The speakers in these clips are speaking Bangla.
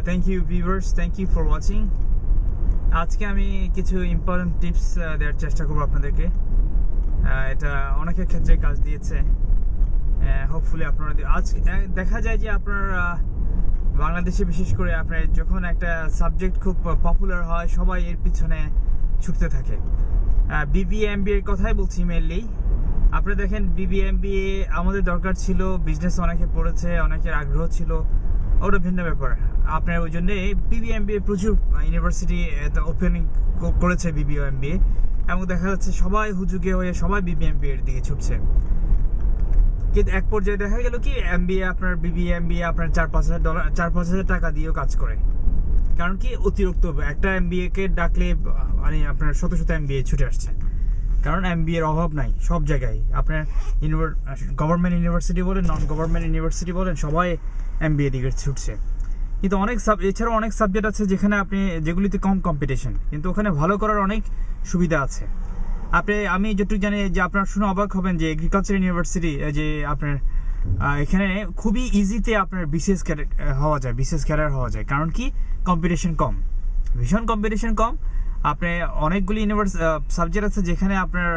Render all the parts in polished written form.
Thank you viewers, thank you for watching. আজকে আমি কিছু ইম্পর্টেন্ট টিপস দেওয়ার চেষ্টা করবো আপনাদেরকে। এটা অনেকের ক্ষেত্রে কাজ দিয়েছে। হোপফুলি আপনারা আজ দেখা যায় যে আপনার বাংলাদেশে বিশেষ করে আপনার যখন একটা সাবজেক্ট খুব পপুলার হয় সবাই এর পিছনে ছুটতে থাকে। বিবিএমবিএ এর কথাই বলছি মেনলি। আপনারা দেখেন বিবিএমবিএ আমাদের দরকার ছিল, বিজনেস অনেকে পড়েছে, অনেকের আগ্রহ ছিল, ওটা ভিন্ন ব্যাপার। আপনার ওই জন্যে বিবিএমবিএ প্রচুর ইউনিভার্সিটি ওপেনিং করেছে বিবিএমবিএ, এবং দেখা যাচ্ছে সবাই হুজুগে হয়ে সবাই বিবিএমবিএ এর দিকে ছুটছে। কিন্তু এক পর্যায়ে দেখা গেল কি এমবিএ আপনার বিবিএমবিএ আপনার $4-5,000 টাকা দিয়েও কাজ করে। কারণ কি অতিরিক্ত একটা এমবিএ কে ডাকলে মানে আপনার শত শত এমবিএ ছুটে আসছে। কারণ এমবিএ এর অভাব নাই সব জায়গায়। আপনার গভর্নমেন্ট ইউনিভার্সিটি বলেন, নন গভর্নমেন্ট ইউনিভার্সিটি বলেন, সবাই এমবিএ দিকে ছুটছে। কিন্তু এছাড়াও অনেক সাবজেক্ট আছে যেখানে আপনি যেগুলিতে কম কম্পিটিশন, কিন্তু ওখানে ভালো করার অনেক সুবিধা আছে। আমি যতটুকু জানি যে আপনার শুনে অবাক হবেন যে এগ্রিকালচার ইউনিভার্সিটি যে আপনার এখানে খুবই ইজিতে আপনার বিসিএস ক্যাডার হওয়া যায়। কারণ কি কম্পিটিশন কম, ভীষণ কম্পিটিশন কম। আপনি অনেকগুলি সাবজেক্ট আছে যেখানে আপনার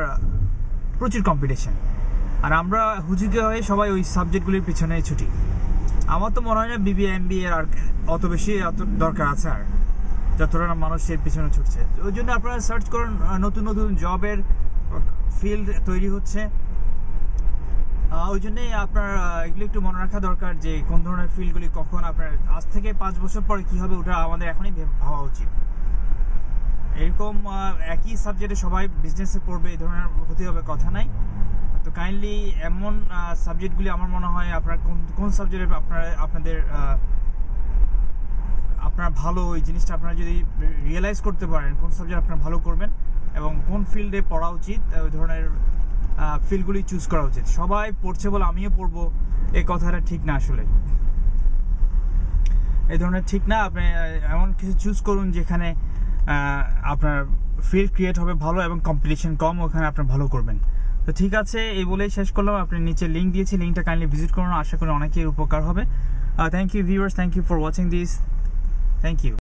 প্রচুর কম্পিটিশন, আর আমরা হুজুগে হয়ে সবাই ওই সাবজেক্টগুলির পিছনে ছুটি। আমার তো মনে হয় না বিবিএমবিএ এর আর অত দরকার আছে আর যতটা না মানুষ এর পিছনে ছুটছে। ওই জন্য আপনারা সার্চ করুন, নতুন নতুন জবের ফিল্ড তৈরি হচ্ছে। ওই জন্যই আপনার এগুলো একটু মনে রাখা দরকার যে কোন ধরনের ফিল্ডগুলি কখন আপনার আজ থেকে 5 বছর পরে কি হবে ওটা আমাদের এখনই ভাবা উচিত। এরকম একই সাবজেক্টে সবাই বিজনেসে পড়বে এই ধরনের হতে হবে কথা নাই। তো কাইন্ডলি এমন সাবজেক্টগুলি আমার মনে হয় আপনার কোন সাবজেক্টে আপনার ভালো ওই জিনিসটা আপনারা যদি রিয়েলাইজ করতে পারেন কোন সাবজেক্ট আপনারা ভালো করবেন এবং কোন ফিল্ডে পড়া উচিত, ওই ধরনের ফিল্ডগুলি চুজ করা উচিত। সবাই পড়ছে বলে আমিও পড়বো এই কথাটা ঠিক না, আসলে এই ধরনের ঠিক না। আপনি এমন কিছু চুজ করুন যেখানে আপনার ফিল্ড ক্রিয়েট হবে ভালো এবং কম্পিটিশন কম, ওখানে আপনার ভালো করবেন। তো ঠিক আছে, এই বলেই শেষ করলাম। আপনি নিচে লিঙ্ক দিয়েছি, লিঙ্কটা কাইন্ডলি ভিজিট করুন, আশা করি অনেকের উপকার হবে। Thank you viewers, thank you for watching this, thank you.